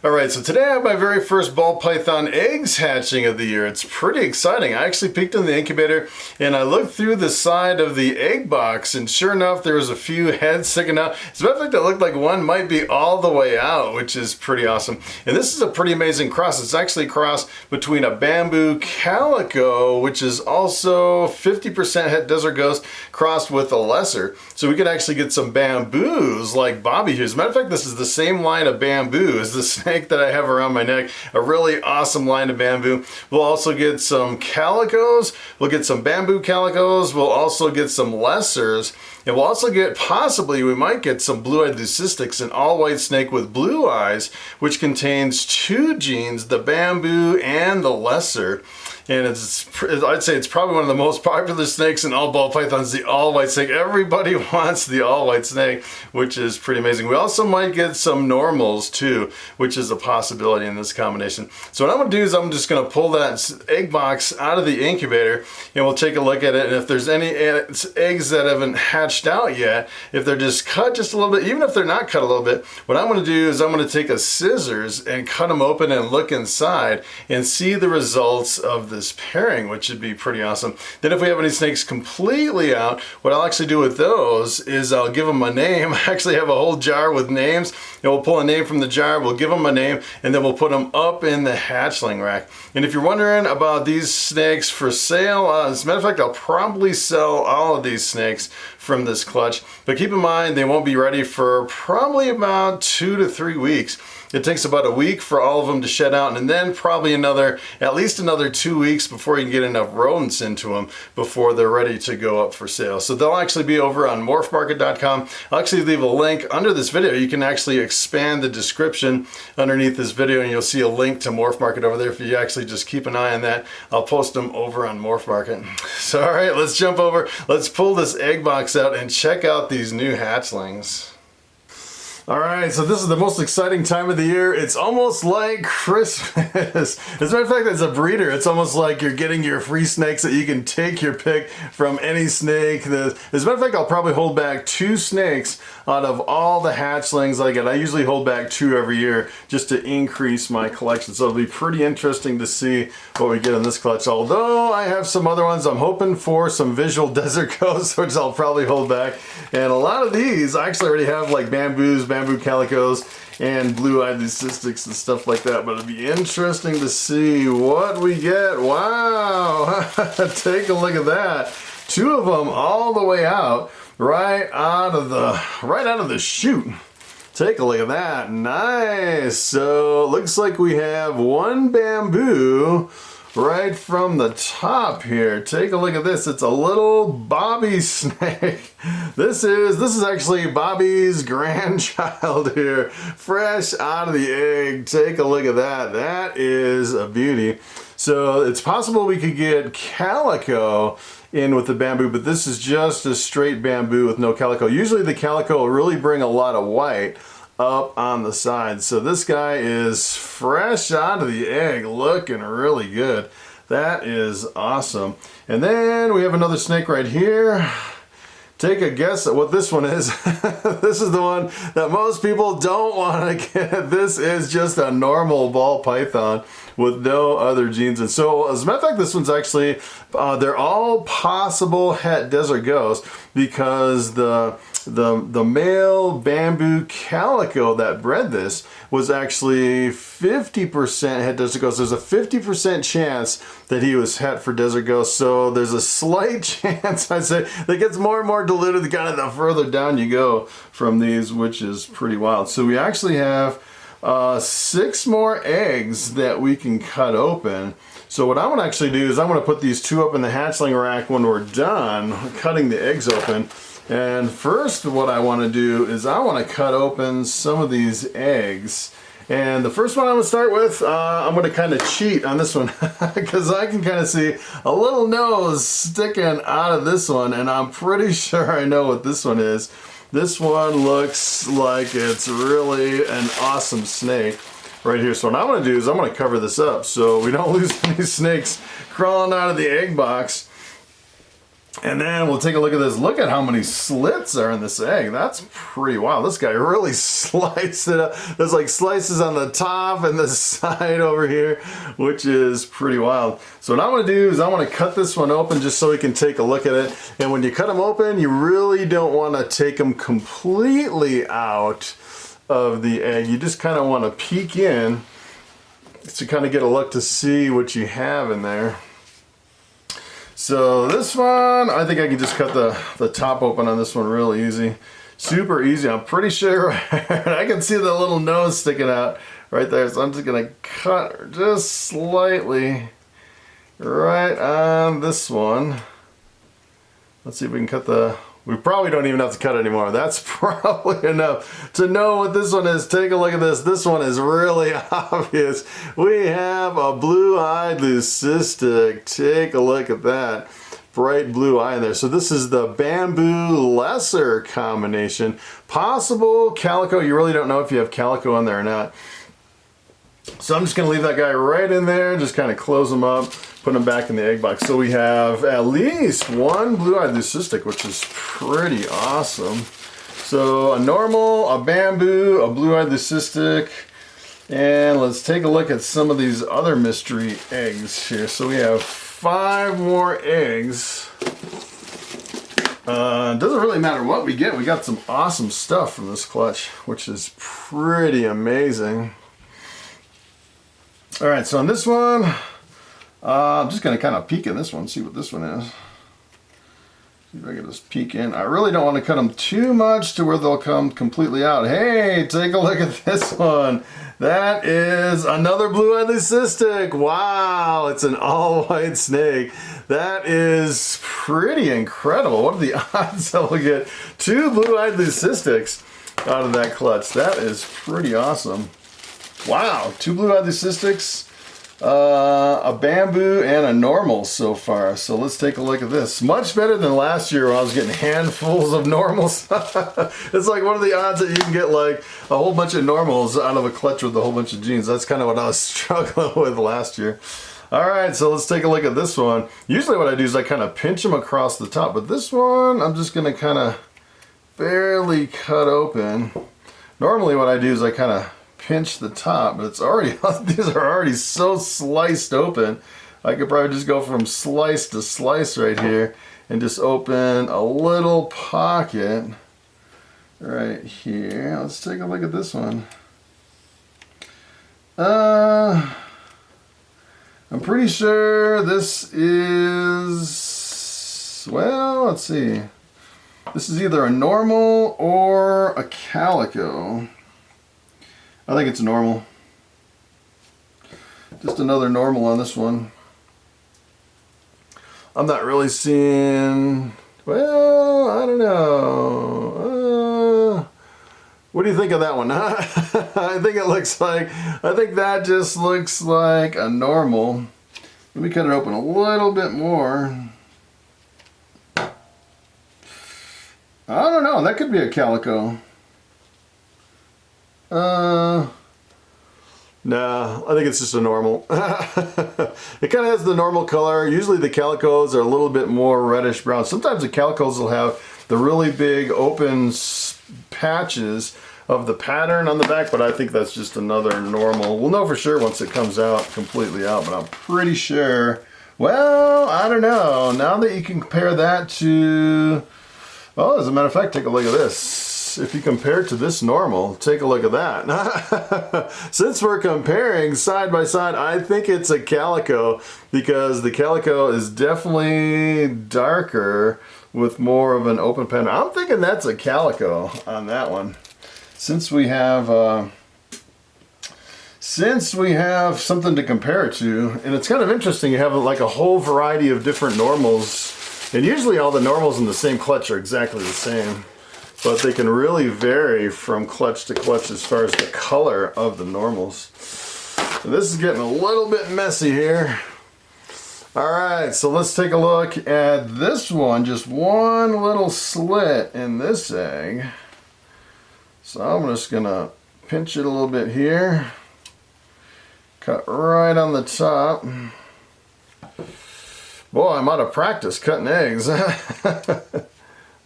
Alright, so today I have my very first ball python eggs hatching of the year. It's pretty exciting. I actually peeked in the incubator and I looked through the side of the egg box, and sure enough there was a few heads sticking out. As a matter of fact, it looked like one might be all the way out, which is pretty awesome. And this is a pretty amazing cross. It's actually a cross between a Bamboo Calico, which is also 50% Het Desert Ghost, crossed with a lesser. So we could actually get some bamboos like Bobby here. As a matter of fact, this is the same line of bamboo as the snake that I have around my neck. A really awesome line of bamboo. We'll also get some calicos. We'll get some bamboo calicos. We'll also get some lessers. And we'll also get, possibly, we might get some blue-eyed leucistics, an all-white snake with blue eyes, which contains two genes, the bamboo and the lesser. And I'd say it's probably one of the most popular snakes in all ball pythons, the all-white snake. Everybody wants the all-white snake, which is pretty amazing. We also might get some normals too, which is a possibility in this combination. So what I'm gonna do is I'm just gonna pull that egg box out of the incubator and we'll take a look at it. And if there's any eggs that haven't hatched out yet, if they're just cut just a little bit, even if they're not cut a little bit, what I'm gonna do is I'm gonna take a scissors and cut them open and look inside and see the results of this pairing, which should be pretty awesome. Then if we have any snakes completely out, what I'll actually do with those is I'll give them a name. I actually have a whole jar with names, and we'll pull a name from the jar, we'll give them a name, and then we'll put them up in the hatchling rack. And if you're wondering about these snakes for sale, as a matter of fact, I'll probably sell all of these snakes from this clutch, but keep in mind they won't be ready for probably about 2 to 3 weeks. It takes about a week for all of them to shed out, and then probably at least another 2 weeks before you can get enough rodents into them before they're ready to go up for sale. So they'll actually be over on morphmarket.com. I'll actually leave a link under this video. You can actually expand the description underneath this video and you'll see a link to Morph Market over there. If you actually just keep an eye on that, I'll post them over on Morph Market. So all right, let's jump over. Let's pull this egg box out and check out these new hatchlings. Alright, so this is the most exciting time of the year. It's almost like Christmas. As a matter of fact, as a breeder, it's almost like you're getting your free snakes that you can take your pick from any snake. As a matter of fact, I'll probably hold back 2 snakes out of all the hatchlings I get. I usually hold back 2 every year just to increase my collection. So it'll be pretty interesting to see what we get in this clutch. Although I have some other ones, I'm hoping for some visual desert ghosts, which I'll probably hold back. And a lot of these, I actually already have like bamboos, bamboo calicos, and blue-eyed leucistics and stuff like that, but it'll be interesting to see what we get. Wow, take a look at that. 2 of them all the way out, right out of the chute. Take a look at that, nice. So looks like we have 1 bamboo right from the top here. Take a look at this. It's a little Bobby snake. This is actually Bobby's grandchild here, fresh out of the egg. Take a look at that. That is a beauty. So it's possible we could get calico in with the bamboo, but this is just a straight bamboo with no calico. Usually the calico will really bring a lot of white up on the side. So this guy is fresh out of the egg, looking really good. That is awesome. And then we have another snake right here. Take a guess at what this one is. This is the one that most people don't want to get. This is just a normal ball python with no other genes. And so, as a matter of fact, this one's actually, they're all possible Het Desert Ghost because the male bamboo calico that bred this was actually 50% Het Desert Ghost. There's a 50% chance that he was Het for Desert Ghost. So there's a slight chance, I'd say, that gets more and more diluted kind of the further down you go from these, which is pretty wild. So we actually have 6 more eggs that we can cut open. So what I'm going to actually do is I'm going to put these 2 up in the hatchling rack when we're done cutting the eggs open. And first what I want to do is I want to cut open some of these eggs. And the first one I'm going to start with, I'm going to kind of cheat on this one because I can kind of see a little nose sticking out of this one, and I'm pretty sure I know what this one is. This one looks like it's really an awesome snake right here. So what I'm going to do is I'm going to cover this up so we don't lose any snakes crawling out of the egg box. And then we'll take a look at this. Look at how many slits are in this egg. That's pretty wild. This guy really sliced it up. There's like slices on the top and the side over here, which is pretty wild. So what I want to do is I want to cut this one open just so we can take a look at it. And when you cut them open, you really don't want to take them completely out of the egg. You just kind of want to peek in to kind of get a look to see what you have in there. So this one, I think I can just cut the top open on this one real easy. Super easy. I'm pretty sure I can see the little nose sticking out right there. So I'm just going to cut just slightly right on this one. Let's see if we can cut the... We probably don't even have to cut anymore. That's probably enough to know what this one is. Take a look at this. This one is really obvious. We have a blue-eyed leucistic. Take a look at that. Bright blue eye in there. So this is the bamboo lesser combination. Possible calico. You really don't know if you have calico in there or not. So I'm just going to leave that guy right in there. Just kind of close him up. Put them back in the egg box. So we have at least one blue-eyed leucistic, which is pretty awesome. So a normal, a bamboo, a blue-eyed leucistic, and let's take a look at some of these other mystery eggs here. So we have 5 more eggs. Doesn't really matter what we get. We got some awesome stuff from this clutch, which is pretty amazing. All right, so on this one, I'm just going to kind of peek in this one, see what this one is. See if I can just peek in. I really don't want to cut them too much to where they'll come completely out. Hey, take a look at this one. That is another blue-eyed leucistic. Wow, it's an all-white snake. That is pretty incredible. What are the odds that we'll get 2 blue-eyed leucistics out of that clutch? That is pretty awesome. Wow, 2 blue-eyed leucistics. A bamboo and a normal so far. So let's take a look at this. Much better than last year when I was getting handfuls of normals. It's like, what are the odds that you can get like a whole bunch of normals out of a clutch with a whole bunch of jeans? That's kind of what I was struggling with last year. All right, so let's take a look at this one. Usually what I do is I kind of pinch them across the top, but this one I'm just going to kind of barely cut open. Normally what I do is I kind of pinch the top, but it's already, these are already so sliced open. I could probably just go from slice to slice right here and just open a little pocket right here. Let's take a look at this one. I'm pretty sure this is, well, let's see. This is either a normal or a calico. I think it's normal. Just another normal on this one. I'm not really seeing, well, I don't know. What do you think of that one? I think it looks like, I think that just looks like a normal. Let me cut it open a little bit more. I don't know, that could be a calico. No, I think it's just a normal. It kind of has the normal color. Usually the calicos are a little bit more reddish brown. Sometimes the calicos will have the really big open patches of the pattern on the back, but I think that's just another normal. We'll know for sure once it comes out completely out, but I'm pretty sure. Well, I don't know. Now that you can compare that to, oh, as a matter of fact, take a look at this. If you compare it to this normal, take a look at that. Since we're comparing side by side, I think it's a calico because the calico is definitely darker with more of an open pattern. I'm thinking that's a calico on that one. Since we have something to compare it to, and it's kind of interesting, you have like a whole variety of different normals, and usually all the normals in the same clutch are exactly the same. But they can really vary from clutch to clutch as far as the color of the normals. So this is getting a little bit messy here. All right, so let's take a look at this one. Just one little slit in this egg. So I'm just gonna pinch it a little bit here. Cut right on the top. Boy, I'm out of practice cutting eggs.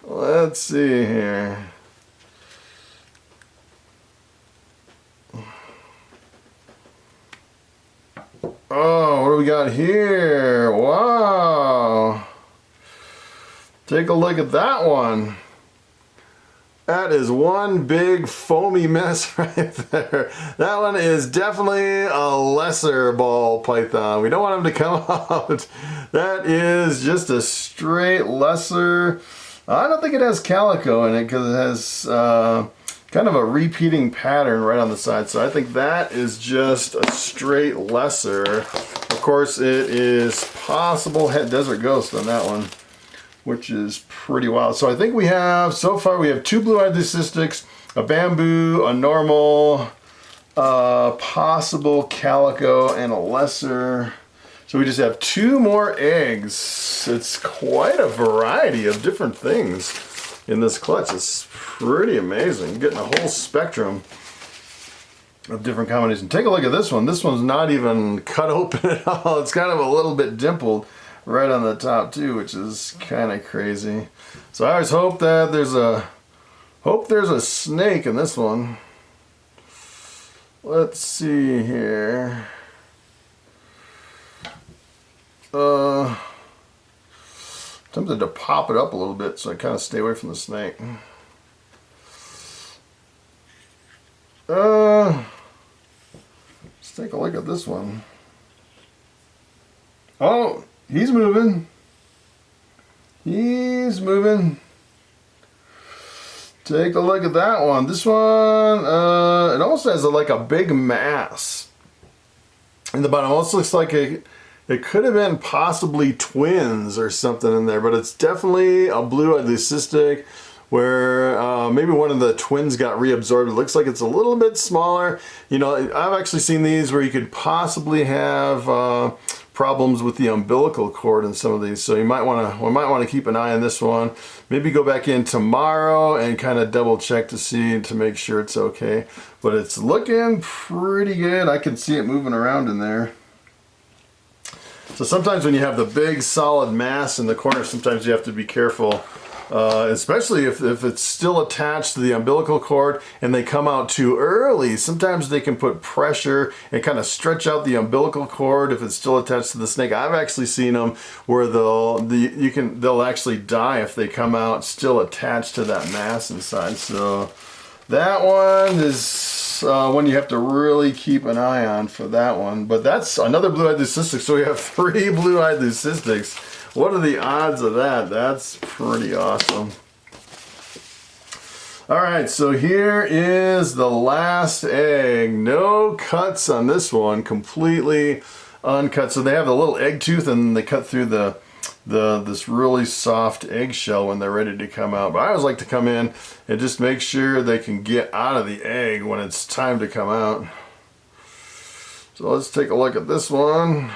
Let's see here. Oh, what do we got here? Wow. Take a look at that one. That is one big foamy mess right there. That one is definitely a lesser ball python. We don't want him to come out. That is just a straight lesser. I don't think it has calico in it because it has kind of a repeating pattern right on the side. So I think that is just a straight lesser. Of course, it is possible Het Desert Ghost on that one, which is pretty wild. So I think we have, so far we have 2 blue-eyed leucistics, a bamboo, a normal, possible calico, and a lesser. So we just have 2 more eggs. It's quite a variety of different things in this clutch. It's pretty amazing. Getting a whole spectrum of different combinations. Take a look at this one. This one's not even cut open at all. It's kind of a little bit dimpled right on the top too, which is kind of crazy. So I always hope that there's a snake in this one. Let's see here. Tempted to pop it up a little bit so I kind of stay away from the snake. Let's take a look at this one. Oh, he's moving. He's moving. Take a look at that one. This one, it almost has like a big mass in the bottom. It almost looks like it could have been possibly twins or something in there, but it's definitely a blue-eyed leucistic where maybe one of the twins got reabsorbed. It looks like it's a little bit smaller. You know, I've actually seen these where you could possibly have problems with the umbilical cord in some of these, so we might want to keep an eye on this one. Maybe go back in tomorrow and kind of double check to make sure it's okay. But it's looking pretty good. I can see it moving around in there. So sometimes when you have the big solid mass in the corner, sometimes you have to be careful, especially if it's still attached to the umbilical cord and they come out too early. Sometimes they can put pressure and kind of stretch out the umbilical cord if it's still attached to the snake. I've actually seen them where they'll actually die if they come out still attached to that mass inside. So that one is one you have to really keep an eye on for that one. But that's another blue-eyed leucistic. So we have 3 blue-eyed leucistics. What are the odds of that? That's pretty awesome. All right, so here is the last egg. No cuts on this one, completely uncut. So they have the little egg tooth and they cut through this really soft eggshell when they're ready to come out. But I always like to come in and just make sure they can get out of the egg when it's time to come out. So let's take a look at this one.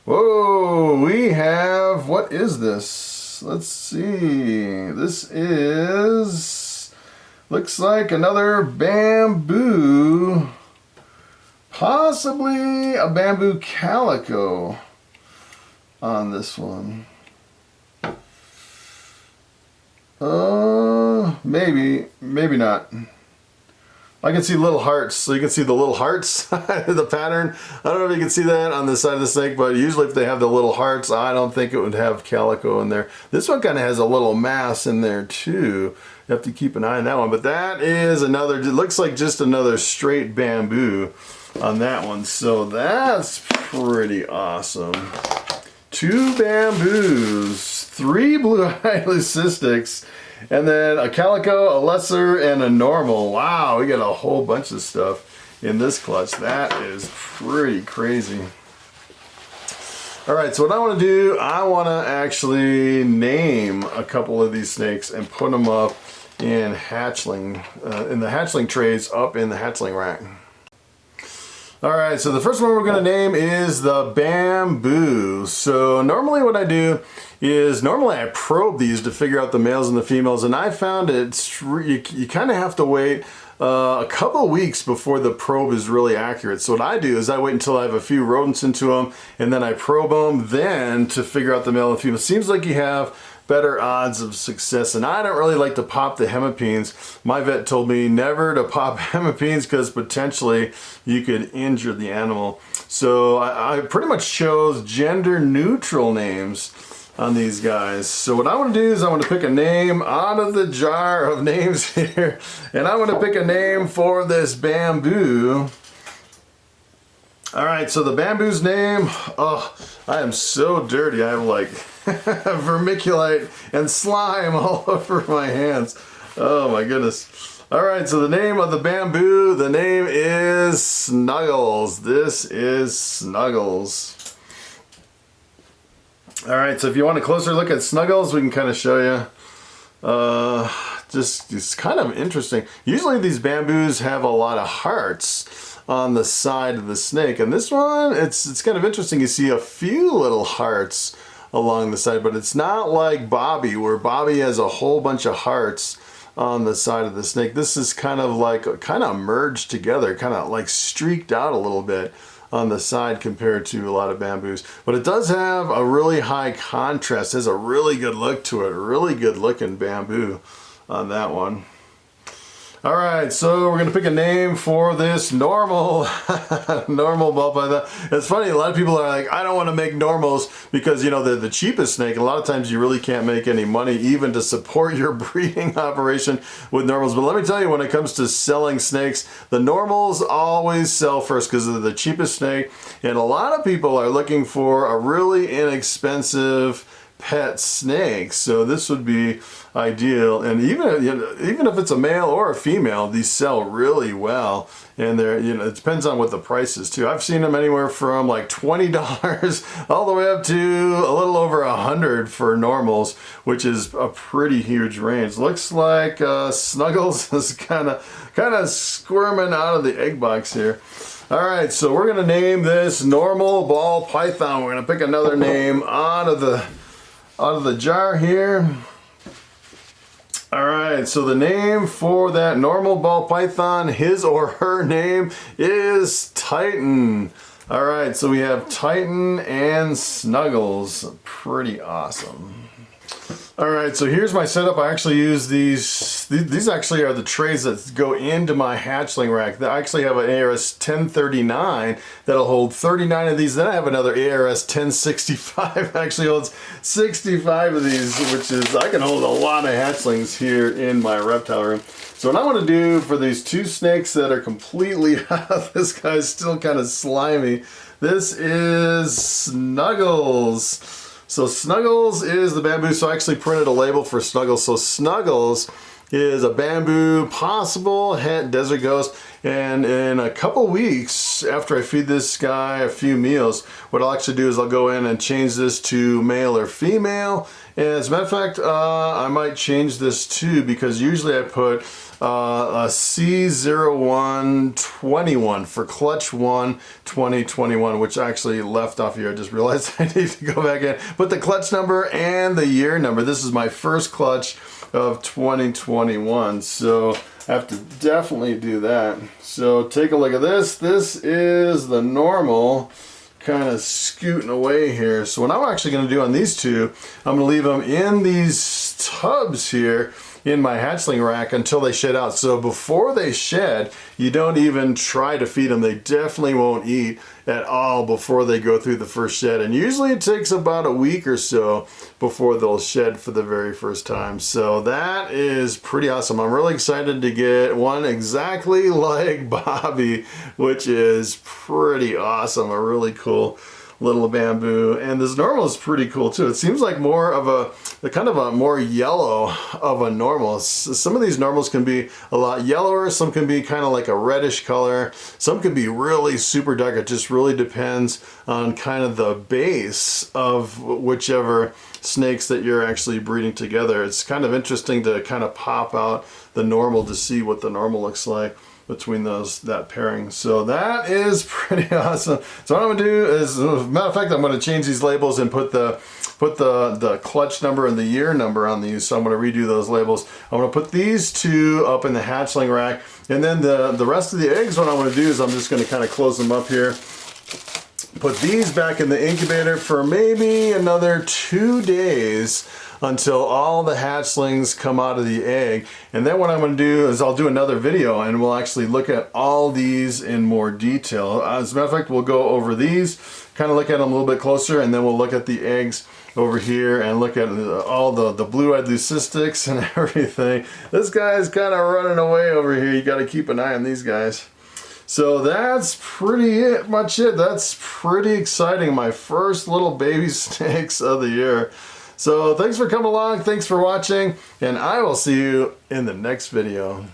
Whoa, we have, what is this? Let's see. This is, looks like another bamboo, possibly a bamboo calico on this one. Maybe not. I can see little hearts, so you can see the little hearts of the pattern. I don't know if you can see that on the side of the snake, but usually if they have the little hearts, I don't think it would have calico in there. This one kind of has a little mass in there too. You have to keep an eye on that one, but that is another, it looks like just another straight bamboo on that one. So that's pretty awesome. 2 bamboos, 3 blue-eyed leucistics, and then a calico, a lesser, and a normal. Wow, we got a whole bunch of stuff in this clutch. That is pretty crazy. All right, so what I want to do, I want to actually name a couple of these snakes and put them up in hatchling, in the hatchling trays up in the hatchling rack. All right, so the first one we're going to name is the bamboo. So normally what I do is I probe these to figure out the males and the females, and I found you kind of have to wait a couple weeks before the probe is really accurate. So what I do is I wait until I have a few rodents into them, and then I probe them, then to figure out the male and female. Seems like you have better odds of success. And I don't really like to pop the hemipines. My vet told me never to pop hemipines because potentially you could injure the animal. So I pretty much chose gender neutral names on these guys. So what I want to do is I want to pick a name out of the jar of names here, and I want to pick a name for this bamboo. All right, so the bamboo's name, oh, I am so dirty. I have like vermiculite and slime all over my hands. Oh my goodness. All right, so the name of the bamboo, the name is Snuggles. This is Snuggles. All right, so if you want a closer look at Snuggles, we can kind of show you. Just it's kind of interesting. Usually these bamboos have a lot of hearts on the side of the snake, and this one, it's kind of interesting. You see a few little hearts along the side, but it's not like Bobby, where Bobby has a whole bunch of hearts on the side of the snake. This is kind of like merged together, kind of like streaked out a little bit on the side compared to a lot of bamboos. But it does have a really high contrast. It has a really good look to it. A really good looking bamboo on that one. All right, so we're gonna pick a name for this normal ball python. It's funny, a lot of people are like, I don't want to make normals because, you know, they're the cheapest snake. A lot of times you really can't make any money even to support your breeding operation with normals. But let me tell you, when it comes to selling snakes, the normals always sell first because they're the cheapest snake. And a lot of people are looking for a really inexpensive pet snake, so this would be ideal. And even if it's a male or a female, these sell really well. And they're, you know, it depends on what the price is too. I've seen them anywhere from like $20 all the way up to a little over $100 for normals, which is a pretty huge range. Looks like Snuggles is kind of squirming out of the egg box here. All right, so we're gonna name this normal ball python. We're gonna pick another name out of the jar here. All right, so the name for that normal ball python, his or her name is Titan. All right, so we have Titan and Snuggles. Pretty awesome. All right, so here's my setup. I actually use these actually are the trays that go into my hatchling rack. I actually have an ARS 1039 that'll hold 39 of these. Then I have another ARS 1065 actually holds 65 of these, which is, I can hold a lot of hatchlings here in my reptile room. So what I want to do for these two snakes that are completely this guy's still kind of slimy. This is Snuggles. So Snuggles is the bamboo, so I actually printed a label for Snuggles. So Snuggles is a bamboo possible Het Desert Ghost, and in a couple weeks after I feed this guy a few meals, what I'll actually do is I'll go in and change this to male or female. And as a matter of fact, I might change this too, because usually I put a C0121 for clutch 1 2021, which I actually left off here. I just realized I need to go back in, put the clutch number and the year number. This is my first clutch of 2021, so I have to definitely do that. So take a look at this. This is the normal, kind of scooting away here. So what I'm actually going to do on these two, I'm going to leave them in these tubs here in my hatchling rack until they shed out. So before they shed, you don't even try to feed them. They definitely won't eat at all before they go through the first shed. And usually it takes about a week or so before they'll shed for the very first time. So that is pretty awesome. I'm really excited to get one exactly like Bobby, which is pretty awesome. A really cool little bamboo. And this normal is pretty cool too. It seems like more of a kind of a more yellow of a normal. Some of these normals can be a lot yellower, some can be kind of like a reddish color, some can be really super dark. It just really depends on kind of the base of whichever snakes that you're actually breeding together. It's kind of interesting to kind of pop out the normal to see what the normal looks like between that pairing. So that is pretty awesome. So what I'm gonna do is, as a matter of fact, I'm gonna change these labels and put the put the clutch number and the year number on these, so I'm going to redo those labels. I'm going to put these two up in the hatchling rack, and then the rest of the eggs, what I'm going to do is I'm just going to kind of close them up here. Put these back in the incubator for maybe another 2 days until all the hatchlings come out of the egg. And then what I'm going to do is I'll do another video and we'll actually look at all these in more detail. As a matter of fact, we'll go over these, kind of look at them a little bit closer, and then we'll look at the eggs over here and look at all the blue-eyed leucistics and everything. This guy's kind of running away over here. You got to keep an eye on these guys. So that's much it. That's pretty exciting. My first little baby snakes of the year. So thanks for coming along. Thanks for watching. And I will see you in the next video.